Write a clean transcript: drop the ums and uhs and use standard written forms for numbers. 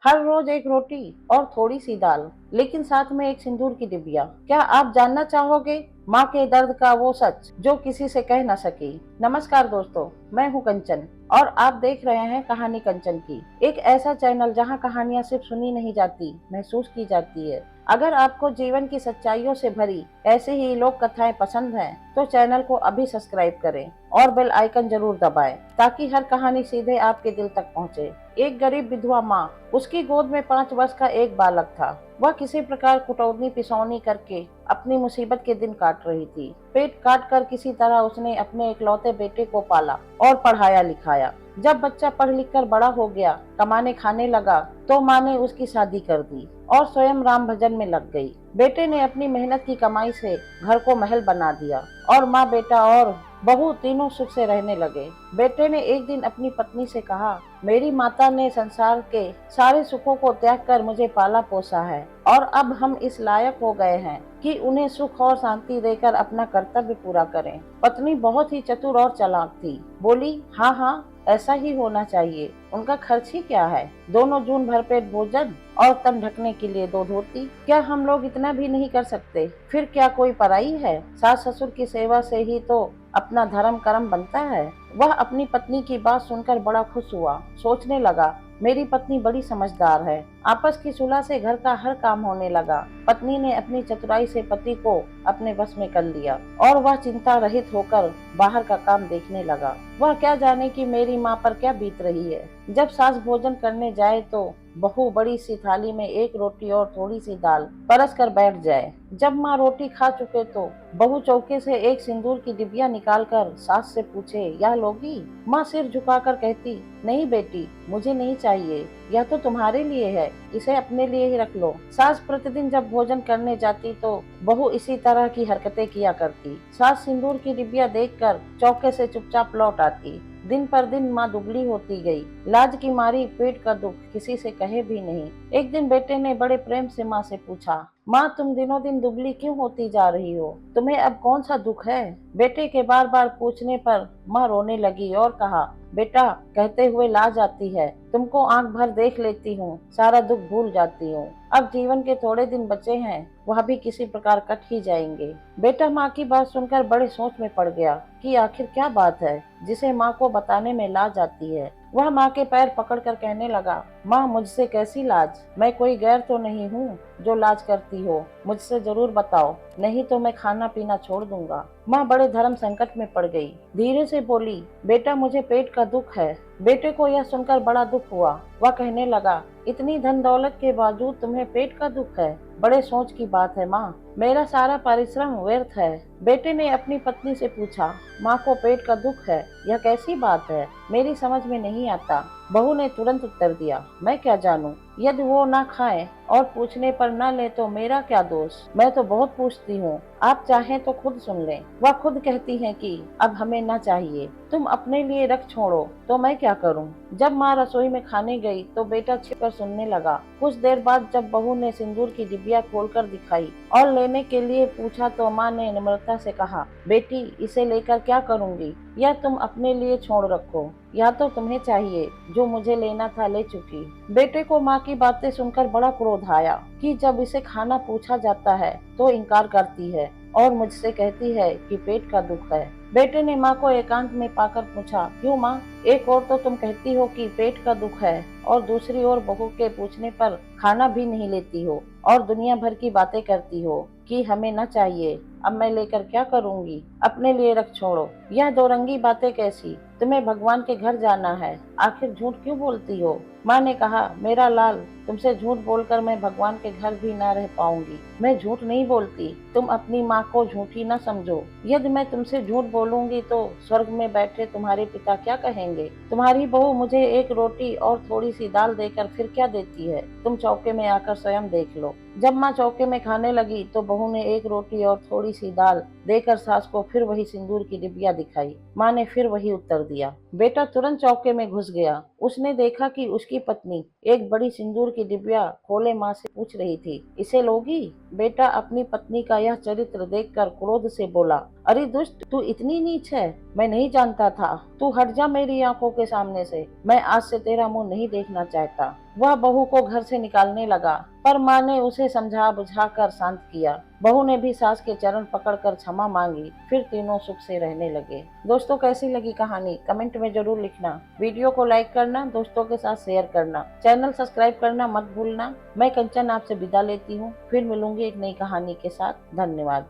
हर रोज एक रोटी और थोड़ी सी दाल, लेकिन साथ में एक सिंदूर की डिबिया। क्या आप जानना चाहोगे माँ के दर्द का वो सच जो किसी से कह न सकी? नमस्कार दोस्तों, मैं हूँ कंचन और आप देख रहे हैं कहानी कंचन की, एक ऐसा चैनल जहाँ कहानियाँ सिर्फ सुनी नहीं जाती, महसूस की जाती है। अगर आपको जीवन की सच्चाइयों से भरी ऐसी ही लोक कथाएं पसंद हैं, तो चैनल को अभी सब्सक्राइब करें और बेल आइकन जरूर दबाएं, ताकि हर कहानी सीधे आपके दिल तक पहुंचे। एक गरीब विधवा माँ, उसकी गोद में 5 वर्ष का एक बालक था। वह किसी प्रकार कुटौनी पिसौनी करके अपनी मुसीबत के दिन काट रही थी। पेट काट कर किसी तरह उसने अपने इकलौते बेटे को पाला और पढ़ाया लिखाया। जब बच्चा पढ़ लिख कर बड़ा हो गया, कमाने खाने लगा, तो माँ ने उसकी शादी कर दी और स्वयं राम भजन में लग गई। बेटे ने अपनी मेहनत की कमाई से घर को महल बना दिया और माँ, बेटा और बहू तीनों सुख से रहने लगे। बेटे ने एक दिन अपनी पत्नी से कहा, मेरी माता ने संसार के सारे सुखों को त्याग कर मुझे पाला पोसा है और अब हम इस लायक हो गए हैं कि उन्हें सुख और शांति देकर अपना कर्तव्य पूरा करें। पत्नी बहुत ही चतुर और चालाक थी। बोली, हाँ हाँ, ऐसा ही होना चाहिए। उनका खर्च ही क्या है, दोनों जून भर पेट भोजन और तन ढकने के लिए 2 धोती। क्या हम लोग इतना भी नहीं कर सकते? फिर क्या कोई पराई है? सास ससुर की सेवा से ही तो अपना धर्म कर्म बनता है। वह अपनी पत्नी की बात सुनकर बड़ा खुश हुआ। सोचने लगा, मेरी पत्नी बड़ी समझदार है। आपस की सुलह से घर का हर काम होने लगा। पत्नी ने अपनी चतुराई से पति को अपने बस में कर लिया और वह चिंता रहित होकर बाहर का काम देखने लगा। वह क्या जाने कि मेरी माँ पर क्या बीत रही है। जब सास भोजन करने जाए तो बहू बड़ी सी थाली में एक रोटी और थोड़ी सी दाल परस कर बैठ जाए। जब माँ रोटी खा चुके तो बहू चौके से एक सिंदूर की डिबिया निकालकर सास से पूछे, यह लोगी? माँ सिर झुकाकर कहती, नहीं बेटी, मुझे नहीं चाहिए, यह तो तुम्हारे लिए है, इसे अपने लिए ही रख लो। सास प्रतिदिन जब भोजन करने जाती तो बहू इसी तरह की हरकतें किया करती। सास सिंदूर की डिबिया देखकर चौके से चुपचाप लौट आती। दिन पर दिन माँ दुबली होती गई। लाज की मारी पेट का दुख किसी से कहे भी नहीं। एक दिन बेटे ने बड़े प्रेम से माँ से पूछा, माँ, तुम दिनों दिन दुबली क्यों होती जा रही हो? तुम्हें अब कौन सा दुख है? बेटे के बार बार पूछने पर माँ रोने लगी और कहा, बेटा, कहते हुए लाज आती है। तुमको आंख भर देख लेती हूँ, सारा दुख भूल जाती हूँ। अब जीवन के थोड़े दिन बचे हैं, वह भी किसी प्रकार कट ही जाएंगे। बेटा माँ की बात सुनकर बड़े सोच में पड़ गया कि आखिर क्या बात है जिसे माँ को बताने में लाज आती है। वह माँ के पैर पकड़कर कहने लगा, माँ, मुझसे कैसी लाज? मैं कोई गैर तो नहीं हूँ जो लाज करती हो। मुझसे जरूर बताओ, नहीं तो मैं खाना पीना छोड़ दूंगा। माँ बड़े धर्म संकट में पड़ गई। धीरे से बोली, बेटा, मुझे पेट का दुख है। बेटे को यह सुनकर बड़ा दुख हुआ। वह कहने लगा, इतनी धन दौलत के बावजूद तुम्हें पेट का दुख है? बड़े सोच की बात है माँ, मेरा सारा परिश्रम व्यर्थ है। बेटे ने अपनी पत्नी से पूछा, माँ को पेट का दुख है, यह कैसी बात है? मेरी समझ में नहीं आता। बहू ने तुरंत उत्तर दिया, मैं क्या जानूं, यदि वो ना खाए और पूछने पर न ले तो मेरा क्या दोष? मैं तो बहुत पूछती हूँ, आप चाहें तो खुद सुन लें। वह खुद कहती हैं कि अब हमें न चाहिए, तुम अपने लिए रख छोड़ो तो मैं क्या करूं? जब माँ रसोई में खाने गई तो बेटा छिपकर सुनने लगा। कुछ देर बाद जब बहू ने सिंदूर की डिबिया खोलकर दिखाई और लेने के लिए पूछा तो माँ ने नम्रता से कहा, बेटी, इसे लेकर क्या करूंगी? यह तुम अपने लिए छोड़ रखो, या तो तुम्हें चाहिए, जो मुझे लेना था ले चुकी। बेटे को माँ की बातें सुनकर बड़ा क्रोध आया कि जब इसे खाना पूछा जाता है तो इनकार करती है और मुझसे कहती है कि पेट का दुख है। बेटे ने माँ को एकांत में पाकर पूछा, क्यों माँ, एक ओर तो तुम कहती हो कि पेट का दुख है और दूसरी ओर बहू के पूछने पर खाना भी नहीं लेती हो और दुनिया भर की बातें करती हो कि हमें न चाहिए। अब मैं लेकर क्या करूंगी? अपने लिए रख छोड़ो। यह दोरंगी बातें कैसी? तुम्हें भगवान के घर जाना है, आखिर झूठ क्यों बोलती हो? माँ ने कहा, मेरा लाल, तुमसे झूठ बोलकर मैं भगवान के घर भी ना रह पाऊंगी। मैं झूठ नहीं बोलती, तुम अपनी माँ को झूठी न समझो। यदि मैं तुमसे झूठ बोलूंगी तो स्वर्ग में बैठे तुम्हारे पिता क्या कहेंगे? तुम्हारी बहू मुझे एक रोटी और थोड़ी सी दाल देकर फिर क्या देती है? तुम चौके में आकर स्वयं देख लो। जब माँ चौके में खाने लगी तो बहू ने एक रोटी और थोड़ी सी दाल देकर सास को फिर वही सिंदूर की डिबिया दिखाई। माँ ने फिर वही उत्तर दिया। बेटा तुरंत चौके में घुस गया। उसने देखा कि उसकी पत्नी एक बड़ी सिंदूर की डिबिया खोले माँ से पूछ रही थी, इसे लोगी? बेटा अपनी पत्नी का यह चरित्र देखकर क्रोध से बोला, अरे दुष्ट, तू इतनी नीच है? मैं नहीं जानता था। तू हट जा मेरी आंखों के सामने से। मैं आज से तेरा मुंह नहीं देखना चाहता। वह बहू को घर से निकालने लगा, पर माँ ने उसे समझा बुझा कर शांत किया। बहू ने भी सास के चरण पकड़कर क्षमा मांगी। फिर तीनों सुख से रहने लगे। दोस्तों कैसी लगी कहानी कमेंट में जरूर लिखना। वीडियो को लाइक करना, दोस्तों के साथ शेयर करना, चैनल सब्सक्राइब करना मत भूलना। मैं कंचन आपसे विदा लेती हूँ। फिर मिलूंगी एक नई कहानी के साथ। धन्यवाद।